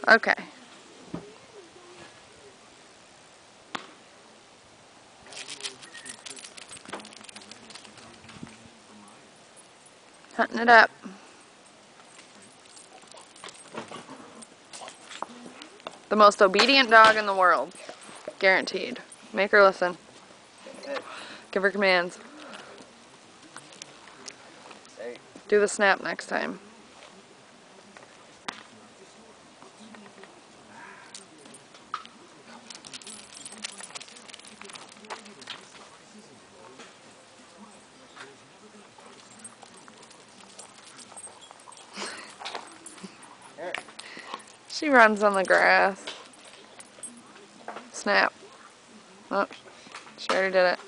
Okay. Hunting it up. The most obedient dog in the world. Guaranteed. Make her listen. Give her commands. Do the snap next time. She runs on the grass. Snap. Oh, she already did it.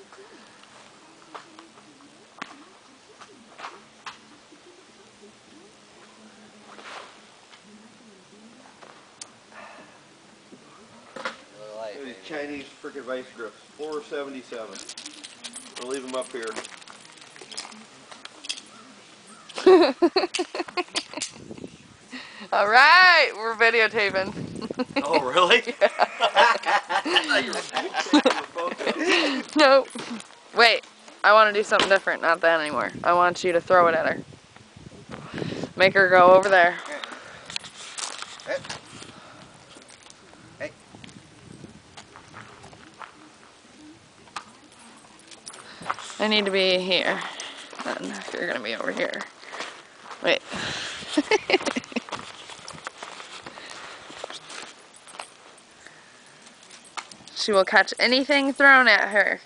These Chinese frickin' vice grips, $4.77. I'll leave them up here. All right, we're videotaping. Oh, really? Yeah. Nope. Wait, I want to do something different, not that anymore. I want you to throw it at her. Make her go over there. Hey. Hey. I need to be here. Then if you're gonna be over here. Wait. She will catch anything thrown at her.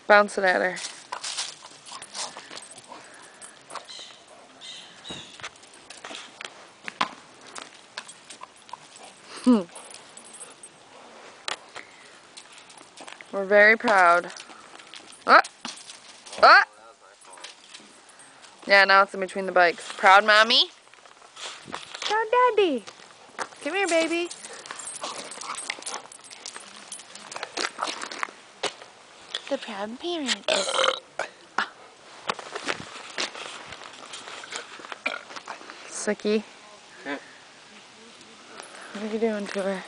Bounce it at her. We're very proud. Oh! Oh! Yeah, now it's in between the bikes. Proud mommy? Proud daddy. Come here, baby. The proud parent. Sickie. What are you doing to her?